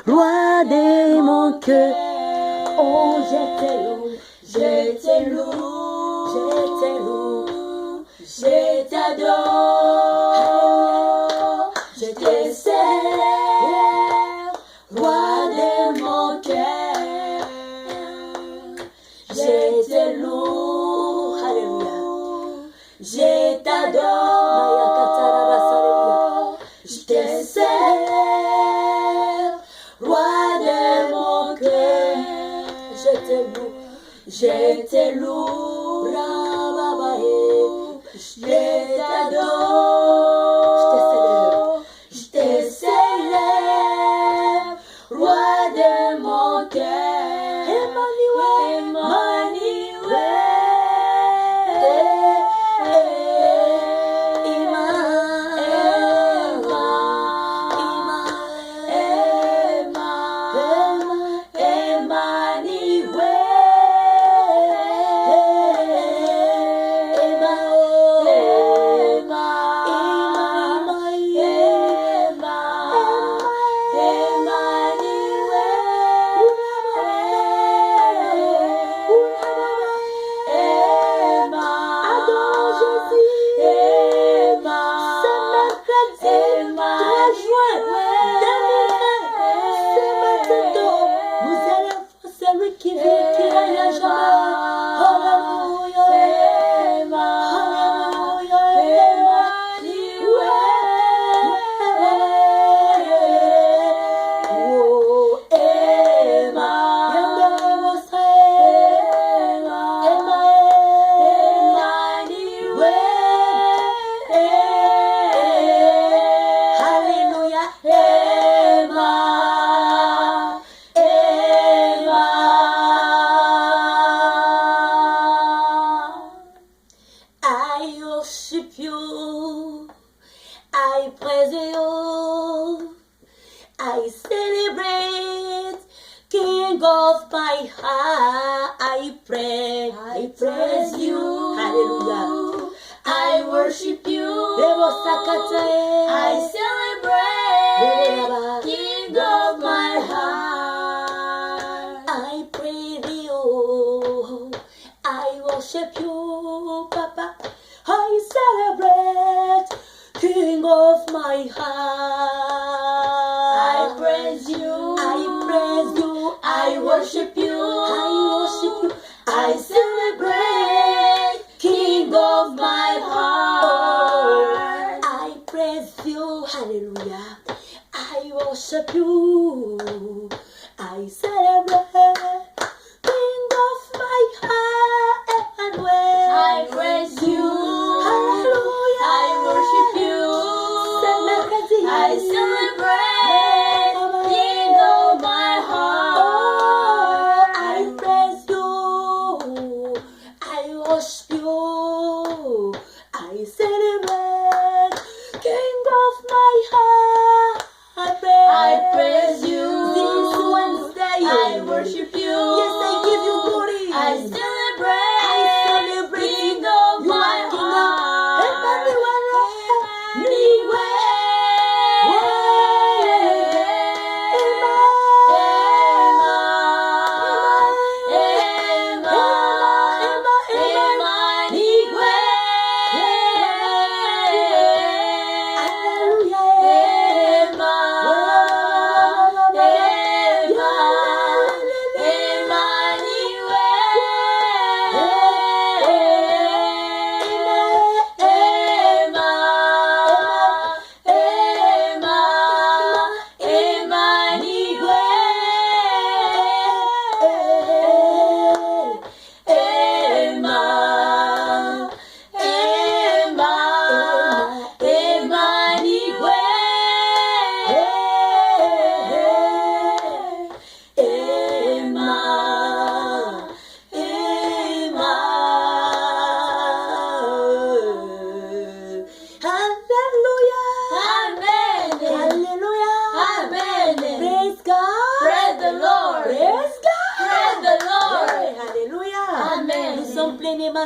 roi de mon cœur. Oh, je te loue, je te loue, je te loue, je t'adore, je te sers, roi de mon cœur. Je te loue, alléluia, je t'adore, je te sers, roi de mon cœur. Je te loue, je te loue, je t'adore, je te célèbre, roi de mon cœur. Emmanuel,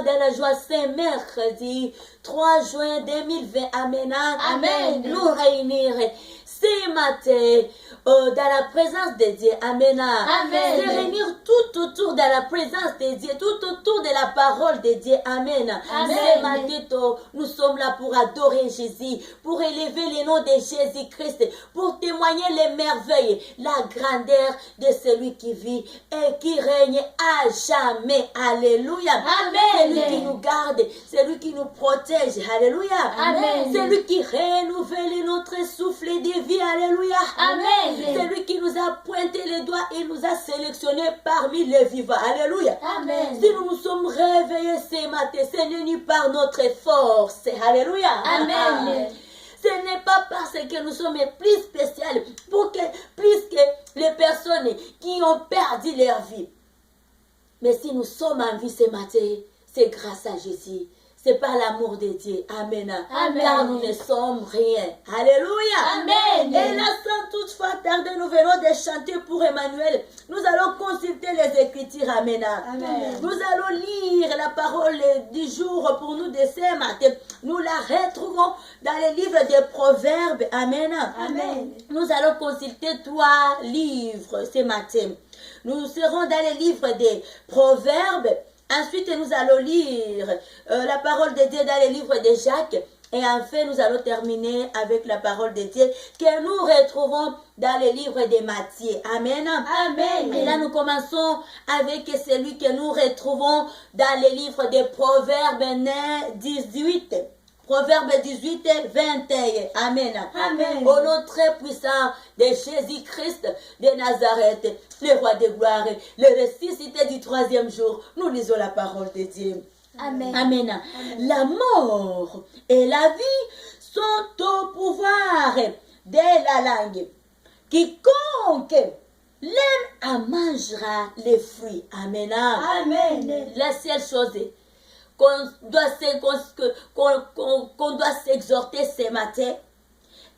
de la joie, c'est mercredi 3 juin 2020. Amen. Amen. Nous réunir ce matin dans la présence de Dieu. Amen. Amen. Se réunir tout autour de la présence de Dieu, tout autour de la parole de Dieu. Amen. Amen. Ce matin, nous sommes là pour adorer Jésus, pour élever le nom de Jésus-Christ, pour témoigner les merveilles, la grandeur de celui qui vit et qui règne à jamais. Alléluia. Amen. Celui qui nous garde, celui qui nous protège. Alléluia. Amen. Celui qui renouvelle notre souffle de vie. Alléluia. Amen. Celui qui nous a pointé les doigts et nous a sélectionnés parmi les vivants. Alléluia. Amen. Si nous nous sommes réveillés ce matin, ce n'est ni par notre force. Alléluia. Amen. Ce n'est pas parce que nous sommes plus spéciaux, plus que les personnes qui ont perdu leur vie. Mais si nous sommes en vie ce matin, c'est grâce à Jésus. C'est par l'amour de Dieu. Amen. Amen. Car nous ne sommes rien. Alléluia. Amen. Et là, sans toutefois tarder, nous venons de chanter pour Emmanuel. Nous allons consulter les Écritures. Amen. Amen. Nous allons lire la parole du jour pour nous de ce matin. Nous la retrouvons dans les livres des Proverbes. Amen. Amen. Nous allons consulter 3 livres ce matin. Nous serons dans les livres des Proverbes. Ensuite, nous allons lire la parole de Dieu dans les livres de Jacques. Et enfin, nous allons terminer avec la parole de Dieu que nous retrouvons dans les livres de Matthieu. Amen. Amen. Et là, nous commençons avec celui que nous retrouvons dans les livres des Proverbes 18. Proverbe 18, 21. Amen. Amen. Au nom très puissant de Jésus-Christ de Nazareth, le roi de gloire, le ressuscité du 3e jour, nous lisons la parole de Dieu. Amen. Amen. La mort et la vie sont au pouvoir de la langue. Quiconque l'aime en mangera les fruits. Amen. Amen. La seule chose qu'on doit s'exhorter ce matin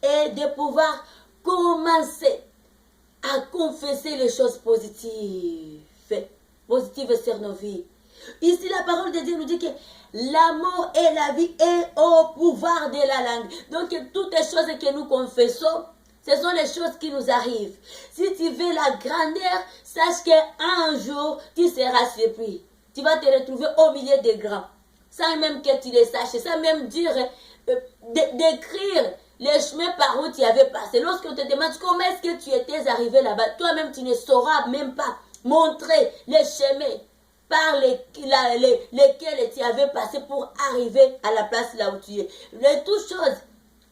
est de pouvoir commencer à confesser les choses positives sur nos vies. Ici, la parole de Dieu nous dit que l'amour et la vie est au pouvoir de la langue. Donc, toutes les choses que nous confessons, ce sont les choses qui nous arrivent. Si tu veux la grandeur, sache qu'un jour, tu seras surpris. Tu vas te retrouver au milieu des grands, sans même que tu les saches, sans même dire, décrire les chemins par où tu avais passé. Lorsqu'on te demande comment est-ce que tu étais arrivé là-bas, toi-même tu ne sauras même pas montrer les chemins par lesquels tu avais passé pour arriver à la place là où tu es.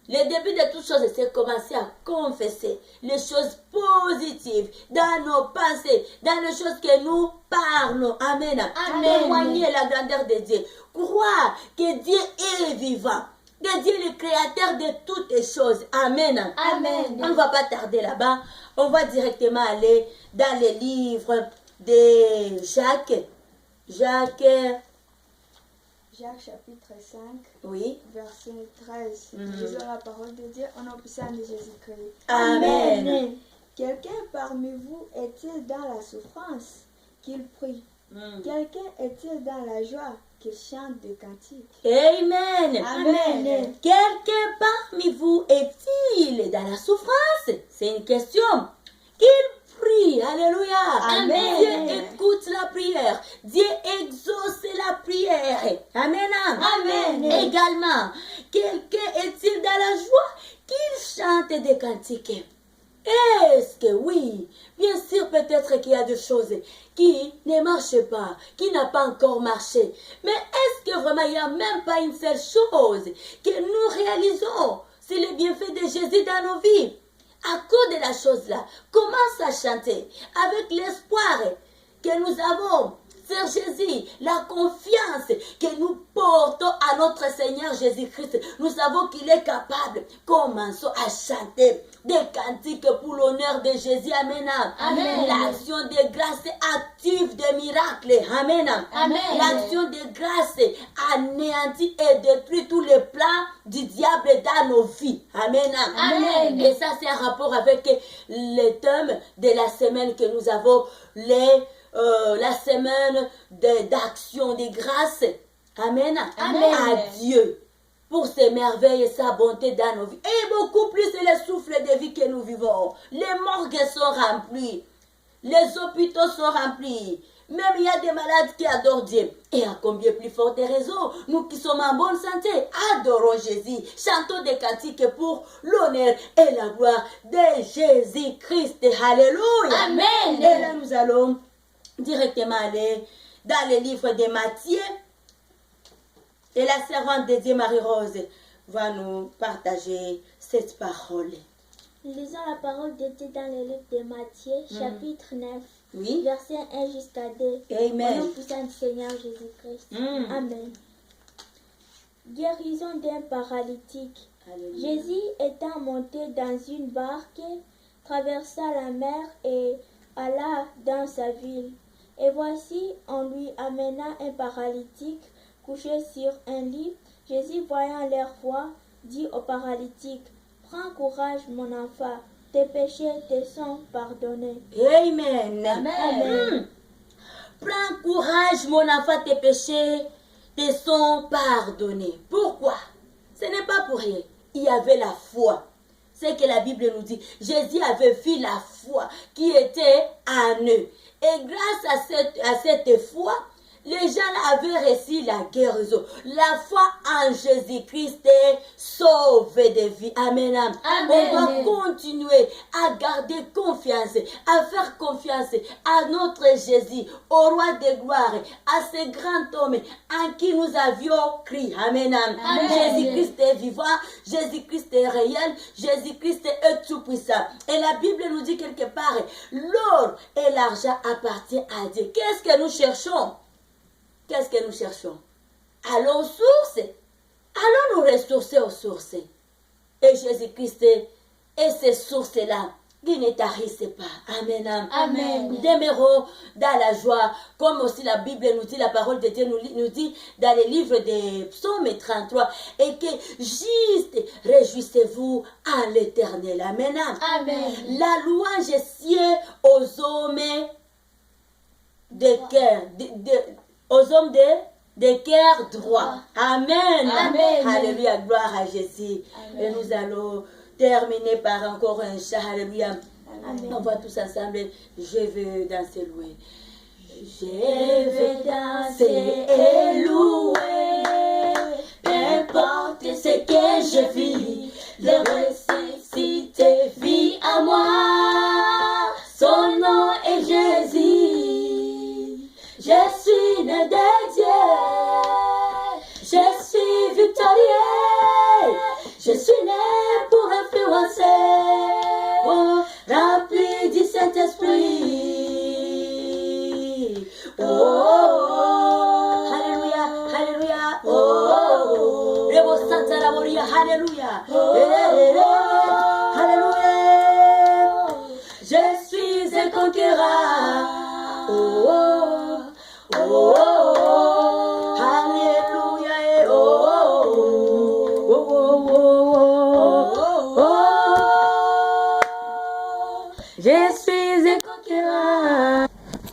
Le début de toutes choses, c'est commencer à confesser les choses positives dans nos pensées, dans les choses que nous parlons. Amen. Amen. Témoigner la grandeur de Dieu. Croire que Dieu est vivant. Que Dieu est le créateur de toutes les choses. Amen. Amen. On ne va pas tarder là-bas. On va directement aller dans les livres de Jacques. Jacques chapitre 5, Oui. verset 13. Lisons la parole de Dieu au nom puissant de Jésus-Christ. Amen. Quelqu'un parmi vous est-il dans la souffrance qu'il prie? Quelqu'un est-il dans la joie qu'il chante des cantiques? Amen. Amen. Quelqu'un parmi vous est-il dans la souffrance? C'est une question. Qu'il prie. Alléluia. Amen. Dieu écoute la prière. Dieu exauce la prière. Amen. Amen. Également, quelqu'un est-il dans la joie qu'il chante des cantiques? Est-ce que oui? Bien sûr, peut-être qu'il y a des choses qui ne marchent pas, qui n'ont pas encore marché. Mais est-ce que vraiment il n'y a même pas une seule chose que nous réalisons? C'est le bienfait de Jésus dans nos vies. À cause de la chose-là, commence à chanter avec l'espoir que nous avons sur Jésus, la confiance que nous portons à notre Seigneur Jésus-Christ. Nous savons qu'il est capable. Commençons à chanter des cantiques pour l'honneur de Jésus. Amen. Amen. L'action de grâce active des miracles. Amen. Amen. L'action de grâce anéantit et détruit tous les plans du diable dans nos vies. Amen. Amen. Et ça, c'est un rapport avec le thème de la semaine que nous avons, la semaine d'action de grâce. Amen. Amen. À Dieu. pour ses merveilles et sa bonté dans nos vies. Et beaucoup plus, c'est le souffle de vie que nous vivons. Les morgues sont remplies. Les hôpitaux sont remplis. Même il y a des malades qui adorent Dieu. Et à combien plus forte raison, nous qui sommes en bonne santé, adorons Jésus. Chantons des cantiques pour l'honneur et la gloire de Jésus-Christ. Alléluia. Amen. Et là, nous allons directement aller dans le livre de Matthieu. Et la servante de Dieu, Marie-Rose, va nous partager cette parole. Lisons la parole de Dieu dans le livre de Matthieu, chapitre 9, Oui. verset 1 jusqu'à 2. Amen. Au nom puissant du Seigneur Jésus-Christ. Mm. Amen. Guérison d'un paralytique. Alléluia. Jésus étant monté dans une barque, traversa la mer et alla dans sa ville. Et voici, on lui amena un paralytique couché sur un lit. Jésus, voyant leur foi, dit au paralytique, « Prends courage, mon enfant, tes péchés te sont pardonnés. » Amen. Amen. Prends courage, mon enfant, tes péchés te sont pardonnés. Pourquoi? Ce n'est pas pour rien. Il y avait la foi. C'est que la Bible nous dit. Jésus avait vu la foi qui était en eux. Et grâce à cette foi, les gens avaient reçu la guérison. La foi en Jésus-Christ est sauvée de vie. Amen. Amen. On doit continuer à garder confiance, à faire confiance à notre Jésus, au roi de gloire, à ce grand homme en qui nous avions crié. Amen. Amen. Jésus-Christ est vivant, Jésus-Christ est réel, Jésus-Christ est tout-puissant. Et la Bible nous dit quelque part, l'or et l'argent appartiennent à Dieu. Qu'est-ce que nous cherchons? Qu'est-ce que nous cherchons? Allons aux sources. Allons nous ressourcer aux sources. Et Jésus-Christ est ces sources-là qui ne tarissent pas. Amen. Amen. Demeurons dans la joie, comme aussi la Bible nous dit, la parole de Dieu nous dit dans le livre des psaumes 33, et que juste réjouissez-vous en l'Éternel. Amen. Amen. La louange sied aux hommes de cœur, aux hommes de cœur droit. Amen. Amen. Alléluia, gloire à Jésus. Et nous allons terminer par encore un chant. Alléluia. Amen. On va tous ensemble. Je veux danser, louer. Je Je veux vais danser et louer, peu importe ce que je vis, le ressuscité vit à moi. Son nom est Jésus. Je suis né de Dieu, je suis victorieux, je suis né pour influencer, oh, rempli du Saint-Esprit. Oh, oh, oh, Alléluia, Alléluia. oh, oh, oh. Rebo Santa Laboria, Alléluia. Oh, Alléluia. Je suis un conquérant. Oh, oh, oh, oh. Alléluia. Oh, oh, oh, oh, oh, oh. Je suis